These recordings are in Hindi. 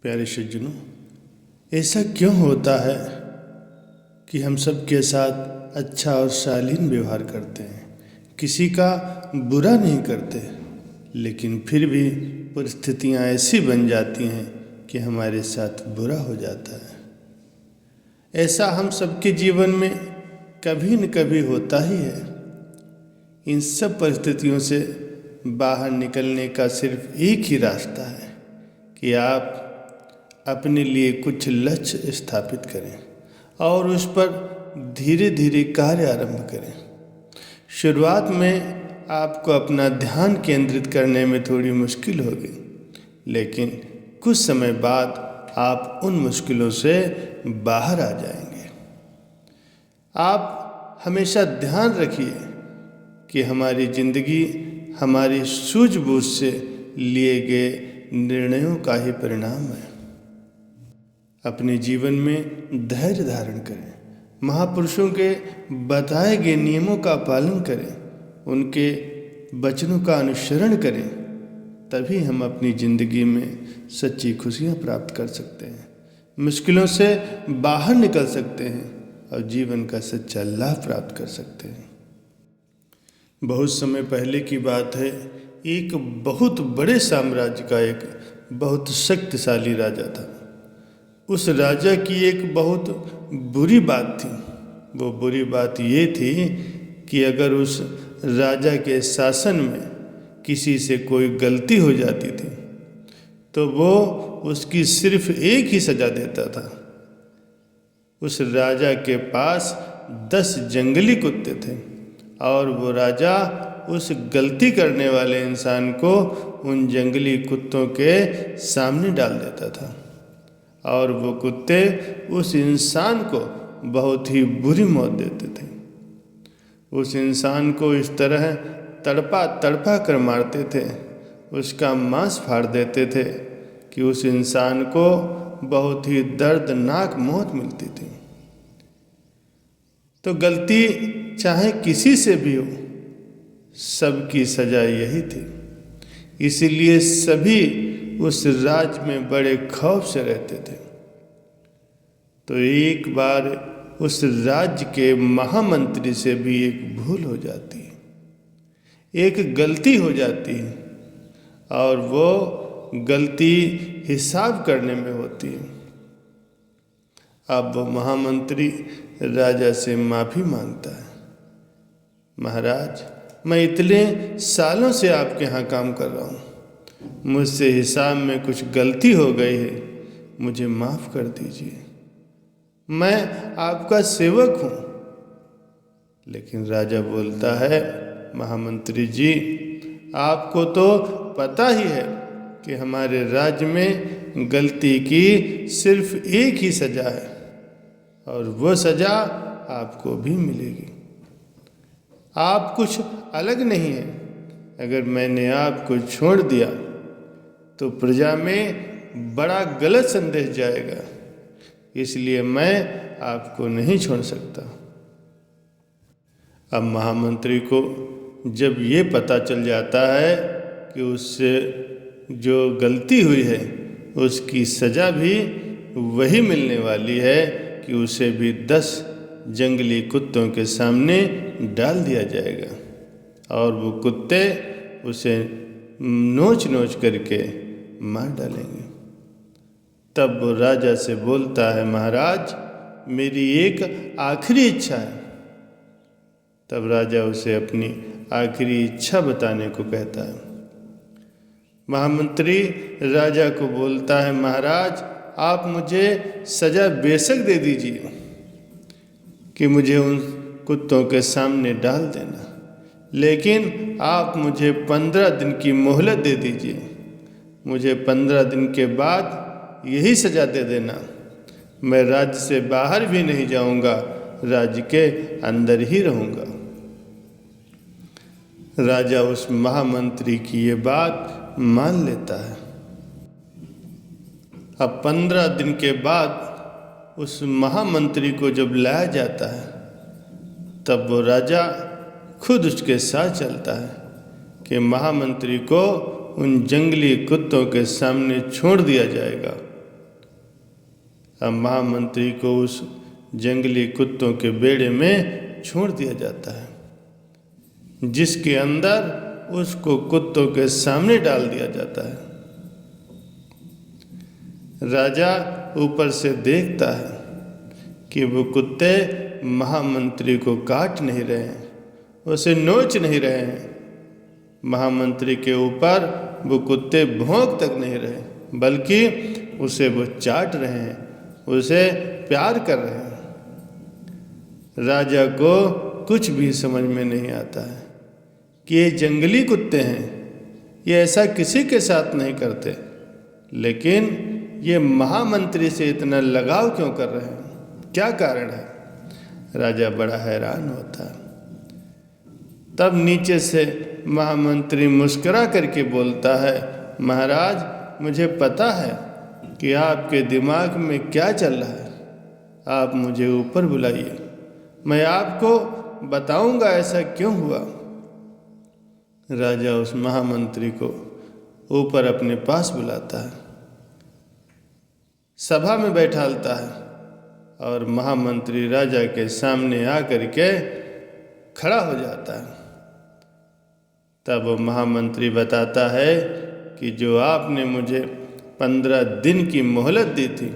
प्यारे सज्जनों, ऐसा क्यों होता है कि हम सब के साथ अच्छा और शालीन व्यवहार करते हैं, किसी का बुरा नहीं करते, लेकिन फिर भी परिस्थितियां ऐसी बन जाती हैं कि हमारे साथ बुरा हो जाता है। ऐसा हम सबके जीवन में कभी न कभी होता ही है। इन सब परिस्थितियों से बाहर निकलने का सिर्फ एक ही रास्ता है कि आप अपने लिए कुछ लक्ष्य स्थापित करें और उस पर धीरे धीरे कार्य आरंभ करें। शुरुआत में आपको अपना ध्यान केंद्रित करने में थोड़ी मुश्किल होगी, लेकिन कुछ समय बाद आप उन मुश्किलों से बाहर आ जाएंगे। आप हमेशा ध्यान रखिए कि हमारी जिंदगी हमारी सूझबूझ से लिए गए निर्णयों का ही परिणाम है। अपने जीवन में धैर्य धारण करें, महापुरुषों के बताए गए नियमों का पालन करें, उनके वचनों का अनुसरण करें, तभी हम अपनी ज़िंदगी में सच्ची खुशियाँ प्राप्त कर सकते हैं, मुश्किलों से बाहर निकल सकते हैं और जीवन का सच्चा लाभ प्राप्त कर सकते हैं। बहुत समय पहले की बात है, एक बहुत बड़े साम्राज्य का एक बहुत शक्तिशाली राजा था। उस राजा की एक बहुत बुरी बात थी। वो बुरी बात ये थी कि अगर उस राजा के शासन में किसी से कोई गलती हो जाती थी तो वो उसकी सिर्फ एक ही सज़ा देता था। उस राजा के पास 10 जंगली कुत्ते थे और वो राजा उस गलती करने वाले इंसान को उन जंगली कुत्तों के सामने डाल देता था और वो कुत्ते उस इंसान को बहुत ही बुरी मौत देते थे। उस इंसान को इस तरह तड़पा तड़पा कर मारते थे, उसका मांस फाड़ देते थे कि उस इंसान को बहुत ही दर्दनाक मौत मिलती थी। तो गलती चाहे किसी से भी हो, सबकी सजा यही थी। इसीलिए सभी उस राज्य में बड़े खौफ से रहते थे। तो एक बार उस राज्य के महामंत्री से भी एक भूल हो जाती है, एक गलती हो जाती है और वो गलती हिसाब करने में होती है। अब वो महामंत्री राजा से माफ़ी मांगता है, महाराज, मैं इतने सालों से आपके यहाँ काम कर रहा हूँ, मुझसे हिसाब में कुछ गलती हो गई है, मुझे माफ़ कर दीजिए, मैं आपका सेवक हूँ। लेकिन राजा बोलता है, महामंत्री जी, आपको तो पता ही है कि हमारे राज्य में गलती की सिर्फ एक ही सज़ा है और वो सज़ा आपको भी मिलेगी। आप कुछ अलग नहीं है। अगर मैंने आपको छोड़ दिया तो प्रजा में बड़ा गलत संदेश जाएगा, इसलिए मैं आपको नहीं छोड़ सकता। अब महामंत्री को जब ये पता चल जाता है कि उससे जो गलती हुई है उसकी सज़ा भी वही मिलने वाली है कि उसे भी 10 जंगली कुत्तों के सामने डाल दिया जाएगा और वो कुत्ते उसे नोच नोच करके मार डालेंगे। तब वो राजा से बोलता है, महाराज, मेरी एक आखिरी इच्छा है। तब राजा उसे अपनी आखिरी इच्छा बताने को कहता है। महामंत्री राजा को बोलता है, महाराज, आप मुझे सज़ा बेशक दे दीजिए कि मुझे उन कुत्तों के सामने डाल देना, लेकिन आप मुझे 15 दिन की मोहलत दे दीजिए। मुझे 15 दिन के बाद यही सज़ा दे देना। मैं राज्य से बाहर भी नहीं जाऊंगा, राज्य के अंदर ही रहूंगा। राजा उस महामंत्री की ये बात मान लेता है। अब 15 दिन के बाद उस महामंत्री को जब लाया जाता है तब वो राजा खुद उसके साथ चलता है कि महामंत्री को उन जंगली कुत्तों के सामने छोड़ दिया जाएगा अब महामंत्री को उस जंगली कुत्तों के बेड़े में छोड़ दिया जाता है, जिसके अंदर उसको कुत्तों के सामने डाल दिया जाता है। राजा ऊपर से देखता है कि वो कुत्ते महामंत्री को काट नहीं रहे हैं, उसे नोच नहीं रहे हैं। महामंत्री के ऊपर वो कुत्ते भौंक तक नहीं रहे, बल्कि उसे वो चाट रहे हैं, उसे प्यार कर रहे हैं। राजा को कुछ भी समझ में नहीं आता है कि ये जंगली कुत्ते हैं, ये ऐसा किसी के साथ नहीं करते, लेकिन ये महामंत्री से इतना लगाव क्यों कर रहे हैं, क्या कारण है? राजा बड़ा हैरान होता है। तब नीचे से महामंत्री मुस्कुरा करके बोलता है, महाराज, मुझे पता है कि आपके दिमाग में क्या चल रहा है, आप मुझे ऊपर बुलाइए, मैं आपको बताऊंगा ऐसा क्यों हुआ। राजा उस महामंत्री को ऊपर अपने पास बुलाता है, सभा में बैठालता है और महामंत्री राजा के सामने आकर के खड़ा हो जाता है। तब वो महामंत्री बताता है कि जो आपने मुझे 15 दिन की मोहलत दी थी,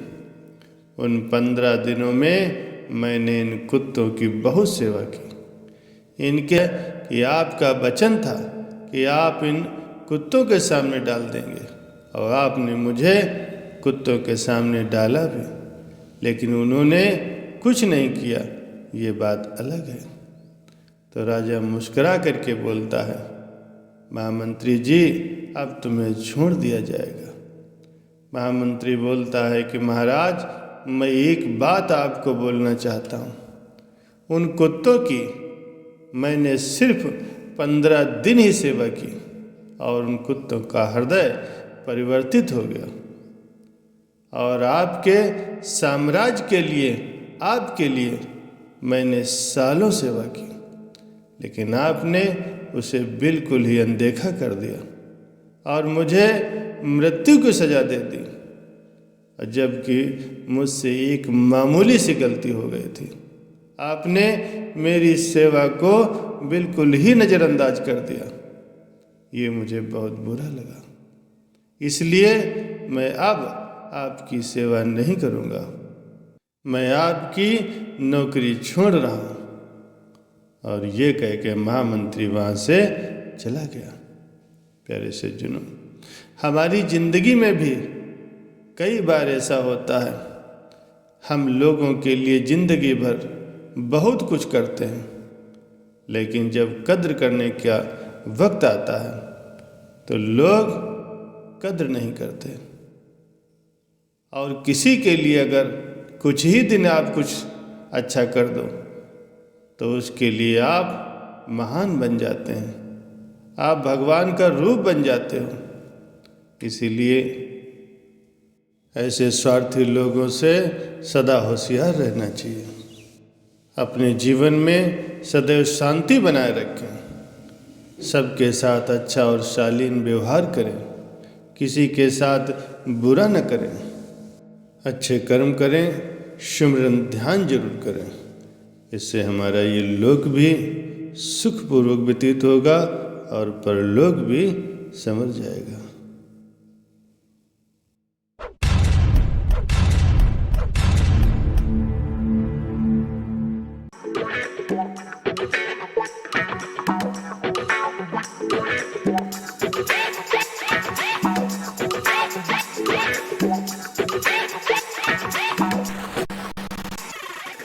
उन 15 दिनों में मैंने इन कुत्तों की बहुत सेवा की। इनके कि आपका वचन था कि आप इन कुत्तों के सामने डाल देंगे, और आपने मुझे कुत्तों के सामने डाला भी, लेकिन उन्होंने कुछ नहीं किया, ये बात अलग है। तो राजा मुस्कुरा करके बोलता है, महामंत्री जी, अब तुम्हें छोड़ दिया जाएगा। महामंत्री बोलता है कि महाराज, मैं एक बात आपको बोलना चाहता हूँ। उन कुत्तों की मैंने सिर्फ 15 दिन ही सेवा की और उन कुत्तों का हृदय परिवर्तित हो गया, और आपके साम्राज्य के लिए, आपके लिए मैंने सालों सेवा की, लेकिन आपने उसे बिल्कुल ही अनदेखा कर दिया और मुझे मृत्यु की सजा दे दी, जबकि मुझसे एक मामूली सी गलती हो गई थी। आपने मेरी सेवा को बिल्कुल ही नज़रअंदाज कर दिया। ये मुझे बहुत बुरा लगा, इसलिए मैं अब आपकी सेवा नहीं करूँगा। मैं आपकी नौकरी छोड़ रहा हूँ। और ये कह के महामंत्री वहाँ से चला गया। प्यारे सज्जनों, हमारी ज़िंदगी में भी कई बार ऐसा होता है, हम लोगों के लिए ज़िंदगी भर बहुत कुछ करते हैं, लेकिन जब कद्र करने का वक्त आता है तो लोग कद्र नहीं करते। और किसी के लिए अगर कुछ ही दिन आप कुछ अच्छा कर दो तो उसके लिए आप महान बन जाते हैं, आप भगवान का रूप बन जाते हो। इसीलिए ऐसे स्वार्थी लोगों से सदा होशियार रहना चाहिए। अपने जीवन में सदैव शांति बनाए रखें, सबके साथ अच्छा और शालीन व्यवहार करें, किसी के साथ बुरा न करें, अच्छे कर्म करें, सिमरन ध्यान जरूर करें। इससे हमारा ये लोक भी सुखपूर्वक व्यतीत होगा और परलोक भी संवर जाएगा।